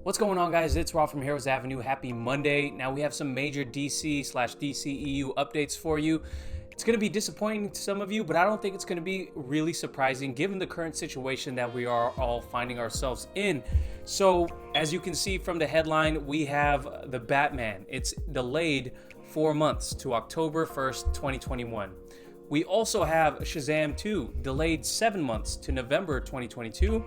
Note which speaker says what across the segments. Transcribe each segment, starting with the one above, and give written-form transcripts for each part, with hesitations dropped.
Speaker 1: What's going on, guys? It's Rob from Heroes Avenue. Happy Monday. Now we have some major DC/DCEU updates for you. It's going to be disappointing to some of you, but I don't think it's going to be really surprising given the current situation that we are all finding ourselves in. So, as you can see from the headline, we have the Batman. It's delayed 4 months to October 1st, 2021. We also have Shazam 2, delayed 7 months to November 2022.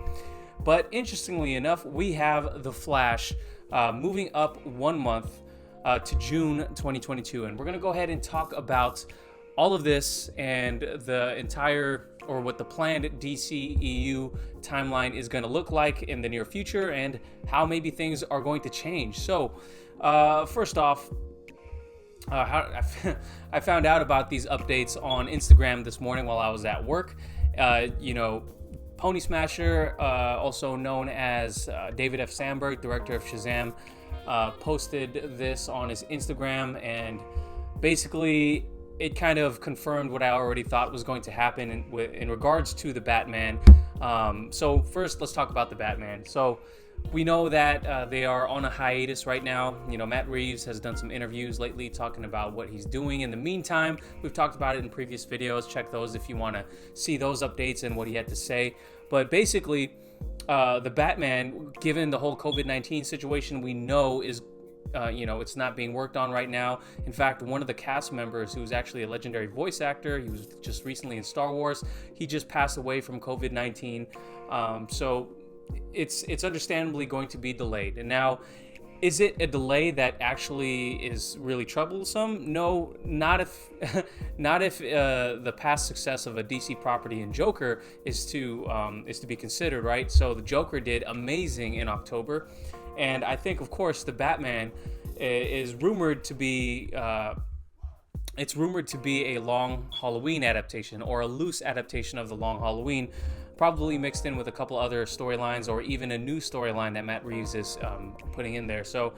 Speaker 1: But interestingly enough, we have The Flash moving up 1 month to June 2022. And we're going to go ahead and talk about all of this and the entire, or what the planned DCEU timeline is going to look like in the near future and how maybe things are going to change. So first off, I found out about these updates on Instagram this morning while I was at work. Pony Smasher, also known as David F. Sandberg, director of Shazam, posted this on his Instagram, and basically it kind of confirmed what I already thought was going to happen in regards to the Batman. So first, let's talk about the Batman. So we know that they are on a hiatus right now. Matt Reeves has done some interviews lately talking about what he's doing in the meantime. We've talked about it in previous videos. Check those if you want to see those updates and what he had to say. But basically, the Batman, given the whole COVID-19 situation, we know is, it's not being worked on right now. In fact, one of the cast members, who's actually a legendary voice actor, he was just recently in Star Wars, he just passed away from COVID-19. So it's understandably going to be delayed. And now, is it a delay that actually is really troublesome? No, not if the past success of a DC property in Joker is to be considered, right? So the Joker did amazing in October, and I think, of course, the Batman is rumored to be. It's rumored to be a Long Halloween adaptation, or a loose adaptation of the Long Halloween, probably mixed in with a couple other storylines, or even a new storyline that Matt Reeves is putting in there. So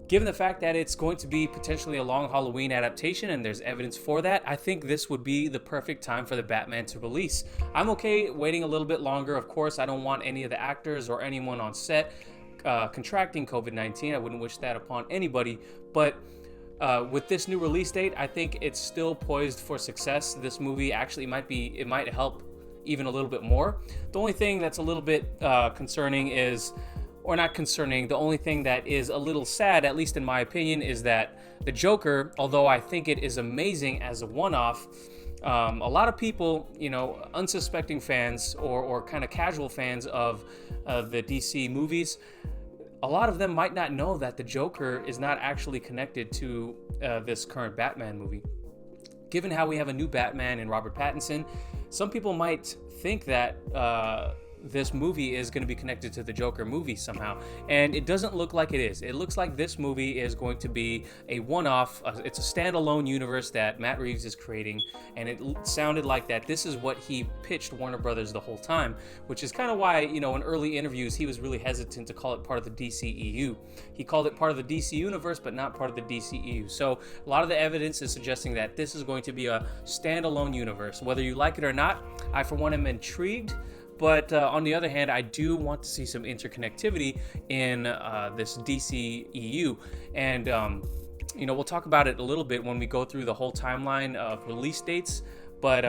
Speaker 1: given the fact that it's going to be potentially a Long Halloween adaptation, and there's evidence for that, I think this would be the perfect time for the Batman to release. I'm okay waiting a little bit longer. Of course, I don't want any of the actors or anyone on set contracting COVID-19. I wouldn't wish that upon anybody, but with this new release date, I think it's still poised for success. This movie actually might help even a little bit more. The only thing that's a little bit concerning is, or not concerning, the only thing that is a little sad, at least in my opinion, is that the Joker, although I think it is amazing as a one-off, a lot of people, unsuspecting fans or kind of casual fans of the DC movies, a lot of them might not know that the Joker is not actually connected to this current Batman movie. Given how we have a new Batman in Robert Pattinson, some people might think that this movie is going to be connected to the Joker movie somehow, and it doesn't look like it is. It looks like this movie is going to be a one-off. It's a standalone universe that Matt Reeves is creating, and it sounded like that this is what he pitched Warner Brothers the whole time, which is kind of why, in early interviews, he was really hesitant to call it part of the DCEU. He called it part of the DC universe, but not part of the DCEU. So a lot of the evidence is suggesting that this is going to be a standalone universe. Whether you like it or not, I, for one, am intrigued. But on the other hand, I do want to see some interconnectivity in this DCEU. And, we'll talk about it a little bit when we go through the whole timeline of release dates. But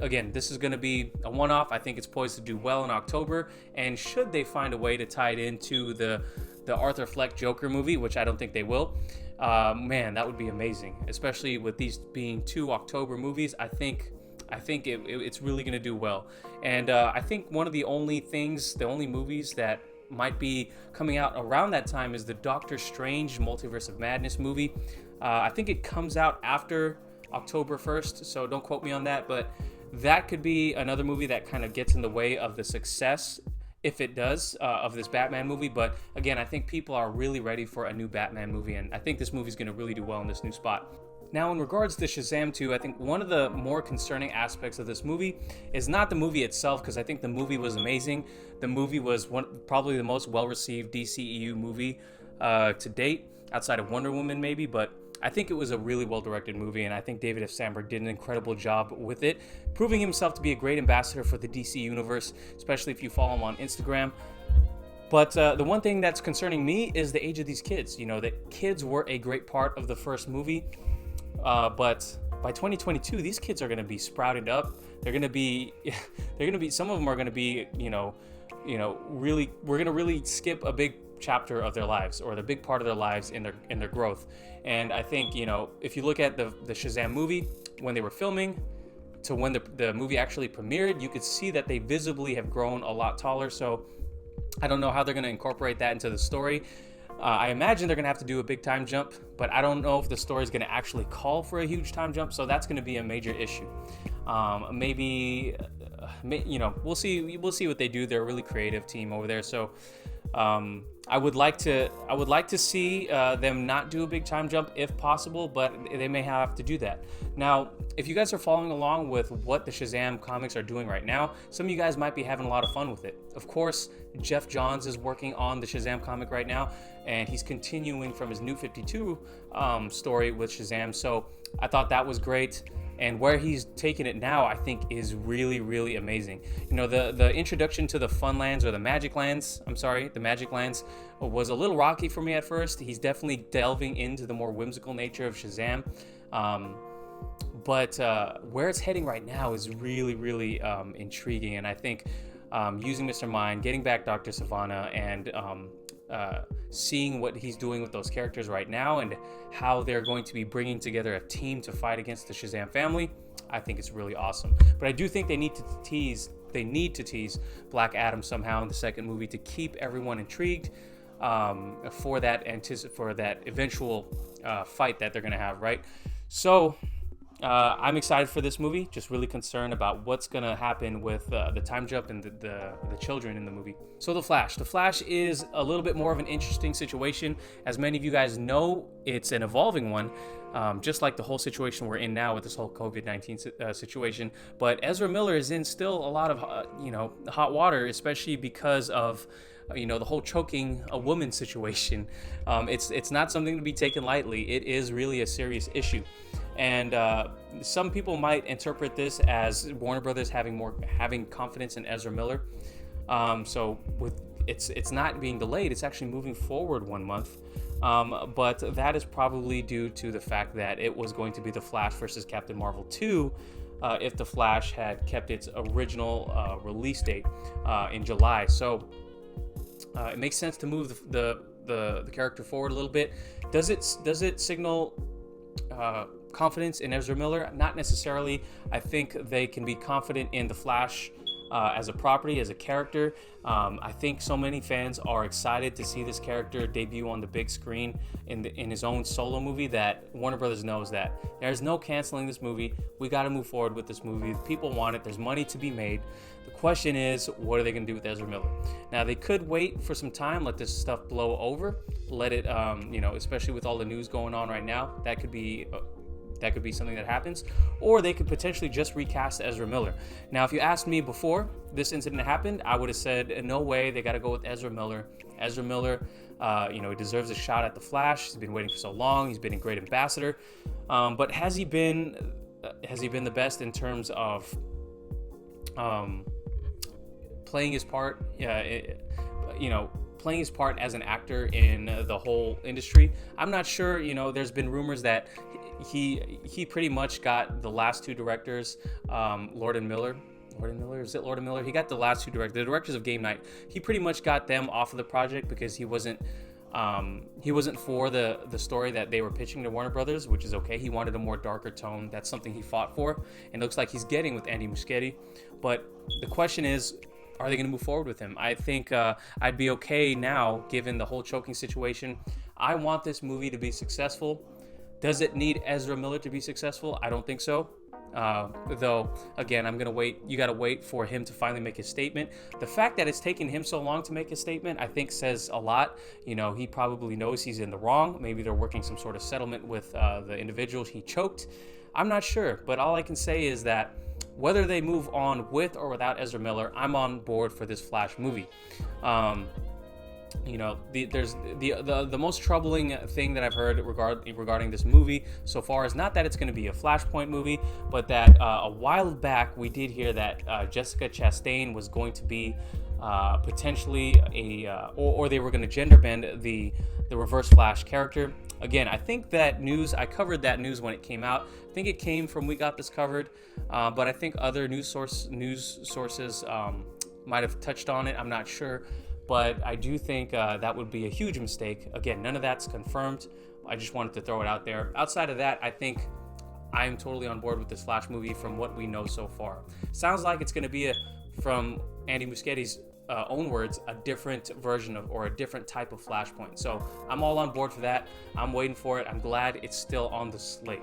Speaker 1: again, this is going to be a one-off. I think it's poised to do well in October. And should they find a way to tie it into the Arthur Fleck Joker movie, which I don't think they will, man, that would be amazing. Especially with these being 2 October movies, I think it's really going to do well. And I think one of the only movies that might be coming out around that time is the Doctor Strange Multiverse of Madness movie. I think it comes out after October 1st, so don't quote me on that, but that could be another movie that kind of gets in the way of the success, if it does, of this Batman movie. But again, I think people are really ready for a new Batman movie, and I think this movie is going to really do well in this new spot. Now, in regards to Shazam 2, I think one of the more concerning aspects of this movie is not the movie itself, because I think the movie was amazing. The movie was probably the most well-received DCEU movie to date, outside of Wonder Woman maybe, but I think it was a really well-directed movie, and I think David F. Sandberg did an incredible job with it, proving himself to be a great ambassador for the DC universe, especially if you follow him on Instagram. But the one thing that's concerning me is the age of these kids. You know, the kids were a great part of the first movie, but by 2022, these kids are going to be sprouted up. They're going to be, some of them are going to be, really, we're going to really skip a big chapter of their lives, or the big part of their lives in their growth. And I think, if you look at the Shazam movie, when they were filming to when the movie actually premiered, you could see that they visibly have grown a lot taller. So I don't know how they're going to incorporate that into the story. I imagine they're going to have to do a big time jump, but I don't know if the story is going to actually call for a huge time jump. So that's going to be a major issue. We'll see. We'll see what they do. They're a really creative team over there. So I would like to see them not do a big time jump if possible, but they may have to do that. Now, if you guys are following along with what the Shazam comics are doing right now, some of you guys might be having a lot of fun with it. Of course, Jeff Johns is working on the Shazam comic right now, and he's continuing from his New 52 story with Shazam. So I thought that was great. And where he's taking it now, I think, is really, really amazing. The introduction to the Fun Lands, or the Magic Lands, was a little rocky for me at first. He's definitely delving into the more whimsical nature of Shazam. But where it's heading right now is really, really intriguing. And I think using Mr. Mind, getting back Dr. Savannah, and seeing what he's doing with those characters right now and how they're going to be bringing together a team to fight against the Shazam family, I think it's really awesome. But I do think they need to tease Black Adam somehow in the second movie to keep everyone intrigued for that eventual fight that they're going to have, right? So I'm excited for this movie, just really concerned about what's going to happen with the time jump and the children in the movie. So The Flash is a little bit more of an interesting situation. As many of you guys know, it's an evolving one, just like the whole situation we're in now with this whole COVID-19 situation. But Ezra Miller is in still a lot of hot water, especially because of the whole choking a woman situation. It's not something to be taken lightly. It is really a serious issue. And some people might interpret this as Warner Brothers having confidence in Ezra Miller. So with it's not being delayed; it's actually moving forward 1 month. But that is probably due to the fact that it was going to be The Flash versus Captain Marvel 2 if The Flash had kept its original release date in July. So it makes sense to move the character forward a little bit. Does it signal confidence in Ezra Miller? Not necessarily. I think they can be confident in The Flash as a property, as a character. I think so many fans are excited to see this character debut on the big screen in his own solo movie that Warner Brothers knows that there's no canceling this movie. We got to move forward with this movie. People want it. There's money to be made. The question is, what are they going to do with Ezra Miller? Now, they could wait for some time, let this stuff blow over, let it, especially with all the news going on right now, that could be something that happens, or they could potentially just recast Ezra Miller. Now, if you asked me before this incident happened, I would have said, no way, they got to go with Ezra Miller. Ezra Miller, he deserves a shot at the Flash. He's been waiting for so long. He's been a great ambassador. But has he been the best in terms of playing his part? Playing his part as an actor in the whole industry? I'm not sure. There's been rumors that he pretty much got the last two directors, Lord and Miller. Is it Lord and Miller? He got the last two directors, the directors of Game Night. He pretty much got them off of the project because he wasn't for the story that they were pitching to Warner Brothers, which is okay. He wanted a more darker tone. That's something he fought for, and it looks like he's getting with Andy Muschietti. But the question is, are they going to move forward with him? I think I'd be okay now, given the whole choking situation. I want this movie to be successful. Does it need Ezra Miller to be successful? I don't think so. Though, again, I'm going to wait. You got to wait for him to finally make his statement. The fact that it's taken him so long to make his statement, I think says a lot. He probably knows he's in the wrong. Maybe they're working some sort of settlement with the individuals he choked. I'm not sure. But all I can say is that whether they move on with or without Ezra Miller, I'm on board for this Flash movie. There's the most troubling thing that I've heard regarding this movie so far is not that it's going to be a Flashpoint movie, but that a while back we did hear that Jessica Chastain was going to be potentially or they were going to gender bend the Reverse Flash character. Again, I think that news, I covered that news when it came out. I think it came from We Got This Covered, but I think other news sources might have touched on it. I'm not sure, but I do think that would be a huge mistake. Again, none of that's confirmed. I just wanted to throw it out there. Outside of that, I think I'm totally on board with this Flash movie from what we know so far. Sounds like it's going to be from Andy Muschietti's own words, a different version of, or a different type of Flashpoint. So I'm all on board for that. I'm waiting for it. I'm glad it's still on the slate.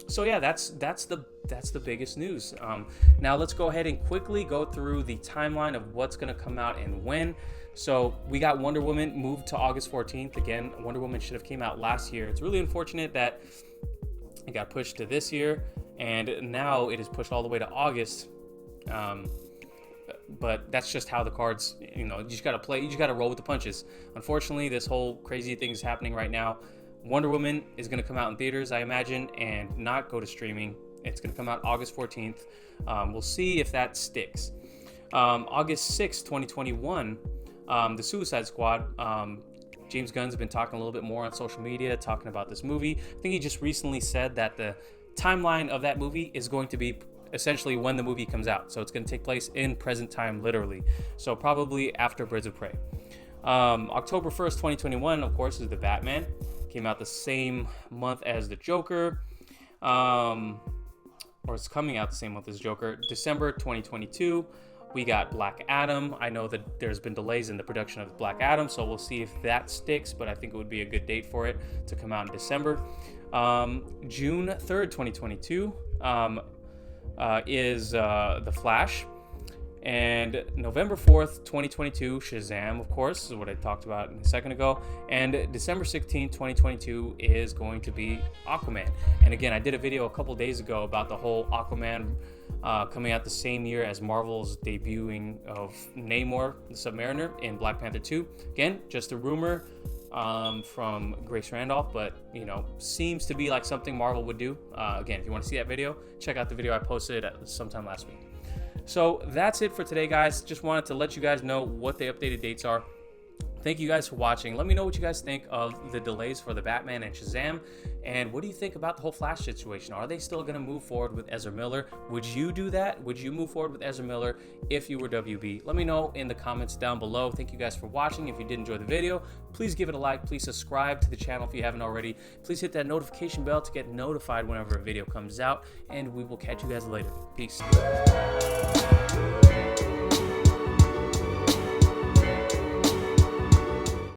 Speaker 1: So yeah, that's the biggest news. Now let's go ahead and quickly go through the timeline of what's going to come out and when. So we got Wonder Woman moved to August 14th. Again, Wonder Woman should have came out last year. It's really unfortunate that it got pushed to this year, and now it is pushed all the way to August. But that's just how the cards, you just got to play. You just got to roll with the punches. Unfortunately, this whole crazy thing is happening right now. Wonder Woman is going to come out in theaters, I imagine, and not go to streaming. It's going to come out August 14th. We'll see if that sticks. August 6th, 2021, the Suicide Squad. James Gunn's been talking a little bit more on social media, talking about this movie. I think he just recently said that the timeline of that movie is going to be essentially when the movie comes out. So it's going to take place in present time, literally. So probably after Birds of Prey. October 1st, 2021, of course, is The Batman. Came out the same month as The Joker. Or it's coming out the same month as Joker. December 2022, we got Black Adam. I know that there's been delays in the production of Black Adam, so we'll see if that sticks, but I think it would be a good date for it to come out in December. June 3rd, 2022, is The Flash. And November 4th, 2022, Shazam, of course, is what I talked about a second ago. And December 16th, 2022 is going to be Aquaman. And again, I did a video a couple days ago about the whole Aquaman coming out the same year as Marvel's debuting of Namor, the Submariner, in Black Panther 2. Again, just a rumor from Grace Randolph, but seems to be like something Marvel would do. Again, if you want to see that video, check out the video I posted sometime last week. So that's it for today, guys. Just wanted to let you guys know what the updated dates are. Thank you guys for watching. Let me know what you guys think of the delays for The Batman and Shazam. And what do you think about the whole Flash situation? Are they still going to move forward with Ezra Miller? Would you do that? Would you move forward with Ezra Miller if you were WB? Let me know in the comments down below. Thank you guys for watching. If you did enjoy the video, please give it a like. Please subscribe to the channel if you haven't already. Please hit that notification bell to get notified whenever a video comes out. And we will catch you guys later. Peace.